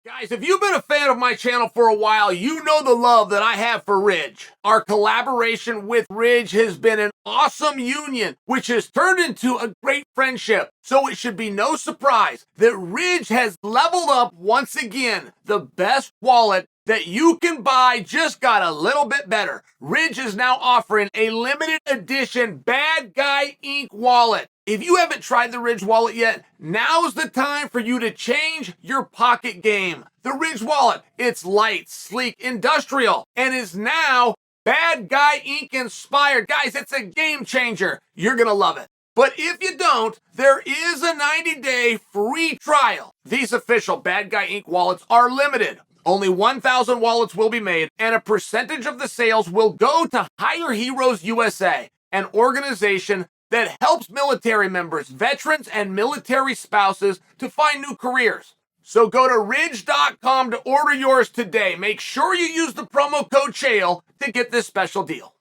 Guys, if you've been a fan of my channel for a while, you know the love that I have for Ridge. Our collaboration with Ridge has been an awesome union, which has turned into a great friendship. So it should be no surprise that Ridge has leveled up once again. The best wallet that you can buy just got a little bit better. Ridge is now offering a limited edition Bad Guy Ink wallet. If you haven't tried the Ridge wallet yet, now's the time for you to change your pocket game. The Ridge wallet, it's light, sleek, industrial, and is now Bad Guy Ink inspired. Guys, it's a game changer. You're gonna love it. But if you don't, there is a 90-day free trial. These official Bad Guy Ink wallets are limited. Only 1,000 wallets will be made, and a percentage of the sales will go to Hire Heroes USA, an organization that helps military members, veterans, and military spouses to find new careers. So go to ridge.com to order yours today. Make sure you use the promo code Chael to get this special deal.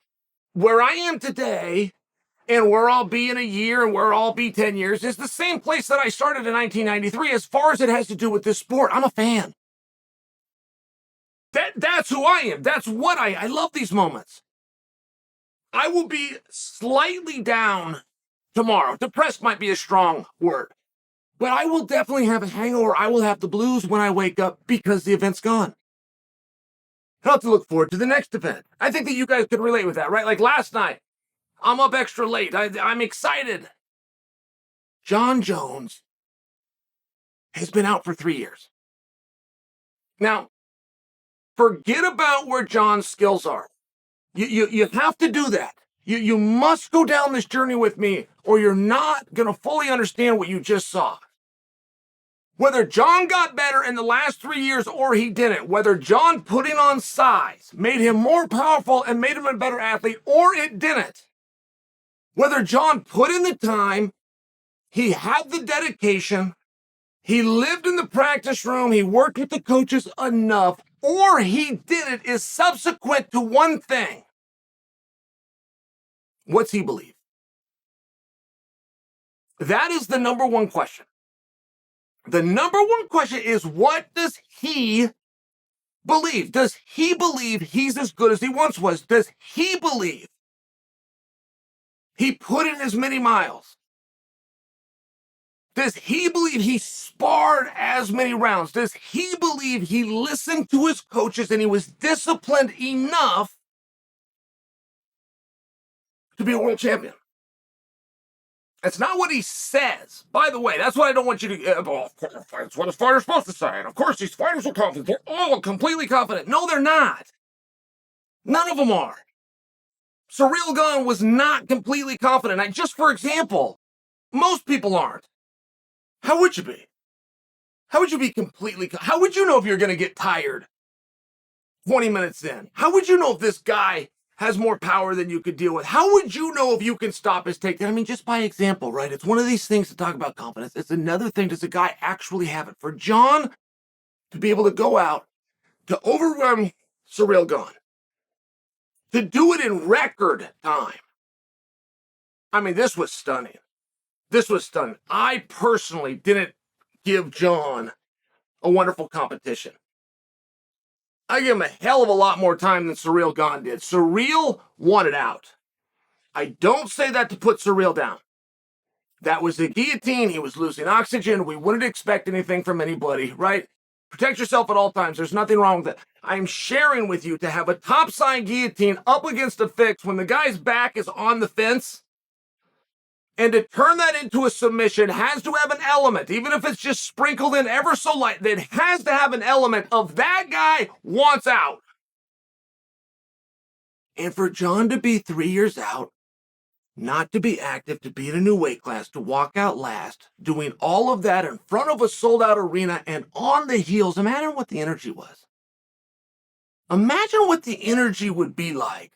Where I am today, and where I'll be in a year, and where I'll be 10 years, is the same place that I started in 1993 as far as it has to do with this sport. I'm a fan. That's who I am. That's what I love these moments. I will be slightly down tomorrow. Depressed might be a strong word. But I will definitely have a hangover. I will have the blues when I wake up because the event's gone. I'll have to look forward to the next event. I think that you guys could relate with that, right? Like last night, I'm up extra late. I'm excited. Jon Jones has been out for 3 years. Now, forget about where Jon's skills are. You have to do that. You must go down this journey with me, or you're not going to fully understand what you just saw. Whether Jon got better in the last 3 years or he didn't, whether Jon putting on size made him more powerful and made him a better athlete, or it didn't, whether Jon put in the time, he had the dedication, he lived in the practice room, he worked with the coaches enough, or he didn't, is subsequent to one thing. What's he believe? That is the number one question. The number one question is, what does he believe? Does he believe he's as good as he once was? Does he believe he put in as many miles? Does he believe he sparred as many rounds? Does he believe he listened to his coaches and he was disciplined enough to be a world champion? That's not what he says. By the way, that's what I don't want you to... that's what a fighter's supposed to say. And of course, these fighters are confident. They're all completely confident. No, they're not. None of them are. Ciryl Gane was not completely confident. Just for example, most people aren't. How would you be? How would you be completely... How would you know if you're going to get tired 20 minutes in? How would you know if this guy has more power than you could deal with? How would you know if you can stop his takedown? I mean, just by example, right? It's one of these things to talk about confidence. It's another thing, does the guy actually have it? For Jon to be able to go out, to overrun Ciryl Gane, to do it in record time. I mean, this was stunning. This was stunning. I personally didn't give Jon a wonderful competition. I give him a hell of a lot more time than Ciryl Gane did. Ciryl wanted out. I don't say that to put Ciryl down. That was the guillotine. He was losing oxygen. We wouldn't expect anything from anybody, right? Protect yourself at all times. There's nothing wrong with it. I'm sharing with you to have a topside guillotine up against a fix when the guy's back is on the fence. And to turn that into a submission has to have an element, even if it's just sprinkled in ever so light, that has to have an element of that guy wants out. And for Jon to be 3 years out, not to be active, to be in a new weight class, to walk out last, doing all of that in front of a sold-out arena and on the heels, imagine what the energy was. Imagine what the energy would be like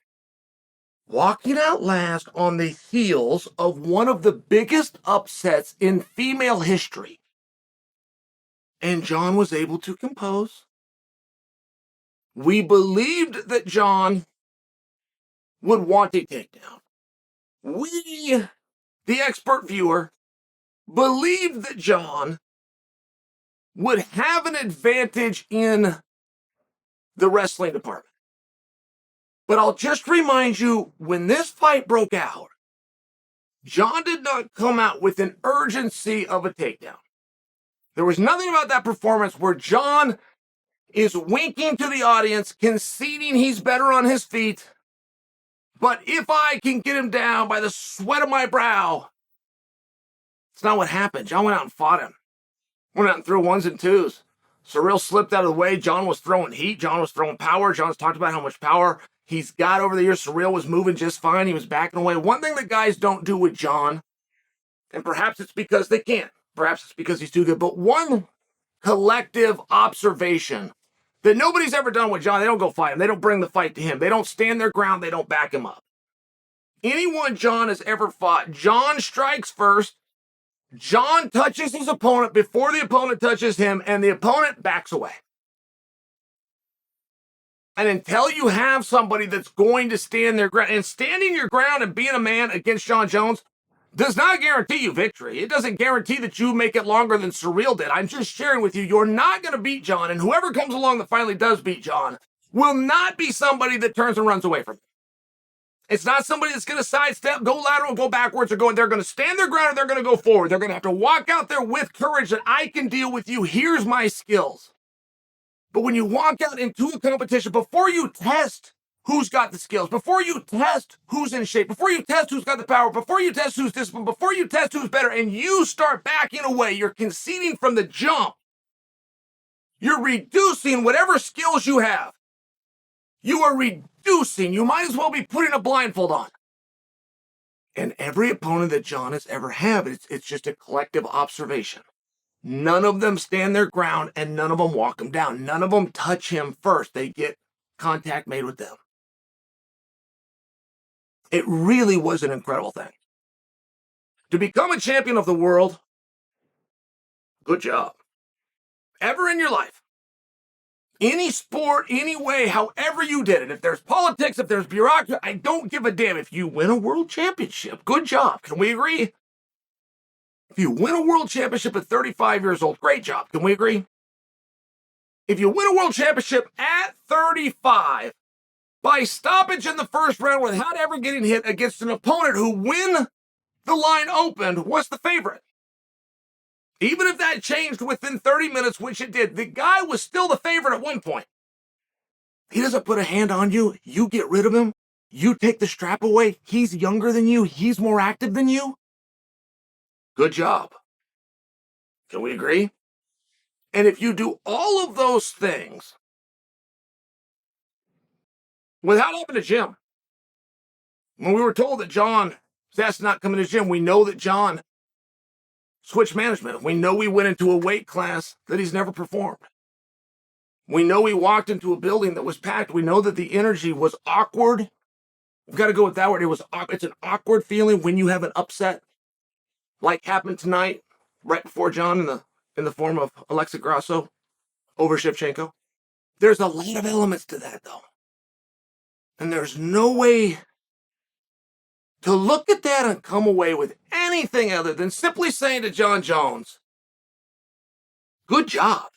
walking out last on the heels of one of the biggest upsets in female history. And Jon was able to compose. We believed that Jon would want a takedown. We, the expert viewer, believed that Jon would have an advantage in the wrestling department. But I'll just remind you, when this fight broke out, Jon did not come out with an urgency of a takedown. There was nothing about that performance where Jon is winking to the audience, conceding he's better on his feet. But if I can get him down by the sweat of my brow, it's not what happened. Jon went out and fought him. Went out and threw ones and twos. Ciryl slipped out of the way. Jon was throwing heat. Jon was throwing power. Jon's talked about how much power he's got over the years. Ciryl was moving just fine. He was backing away. One thing that guys don't do with Jon, and perhaps it's because they can't. Perhaps it's because he's too good. But one collective observation that nobody's ever done with Jon, they don't go fight him. They don't bring the fight to him. They don't stand their ground. They don't back him up. Anyone Jon has ever fought, Jon strikes first. Jon touches his opponent before the opponent touches him, and the opponent backs away. And until you have somebody that's going to stand their ground, and standing your ground and being a man against Jon Jones does not guarantee you victory. It doesn't guarantee that you make it longer than Ciryl did. I'm just sharing with you, you're not going to beat Jon, and whoever comes along that finally does beat Jon will not be somebody that turns and runs away from him. It's not somebody that's going to sidestep, go lateral, go backwards, or they're going to stand their ground, or they're going to go forward. They're going to have to walk out there with courage that I can deal with you. Here's my skills. But when you walk out into a competition, before you test who's got the skills, before you test who's in shape, before you test who's got the power, before you test who's disciplined, before you test who's better, and you start backing away, you're conceding from the jump. You're reducing whatever skills you have. You are reducing. You might as well be putting a blindfold on. And every opponent that Jon has ever had, it's just a collective observation. None of them stand their ground, and none of them walk him down. None of them touch him first. They get contact made with them. It really was an incredible thing. To become a champion of the world, good job. Ever in your life, any sport, any way, however you did it, if there's politics, if there's bureaucracy, I don't give a damn. If you win a world championship, good job. Can we agree? If you win a world championship at 35 years old, great job. Can we agree? If you win a world championship at 35 by stoppage in the first round without ever getting hit against an opponent who, when the line opened, was the favorite. Even if that changed within 30 minutes, which it did, the guy was still the favorite at one point. He doesn't put a hand on you. You get rid of him. You take the strap away. He's younger than you. He's more active than you. Good job. Can we agree? And if you do all of those things without having a gym, when we were told that Jon was asked not coming to the gym, we know that Jon switched management. We know he went into a weight class that he's never performed. We know he walked into a building that was packed. We know that the energy was awkward. We've got to go with that word. It's an awkward feeling when you have an upset, like happened tonight, right before Jon in the form of Alexa Grasso over Shevchenko. There's a lot of elements to that, though. And there's no way to look at that and come away with anything other than simply saying to Jon Jones, good job.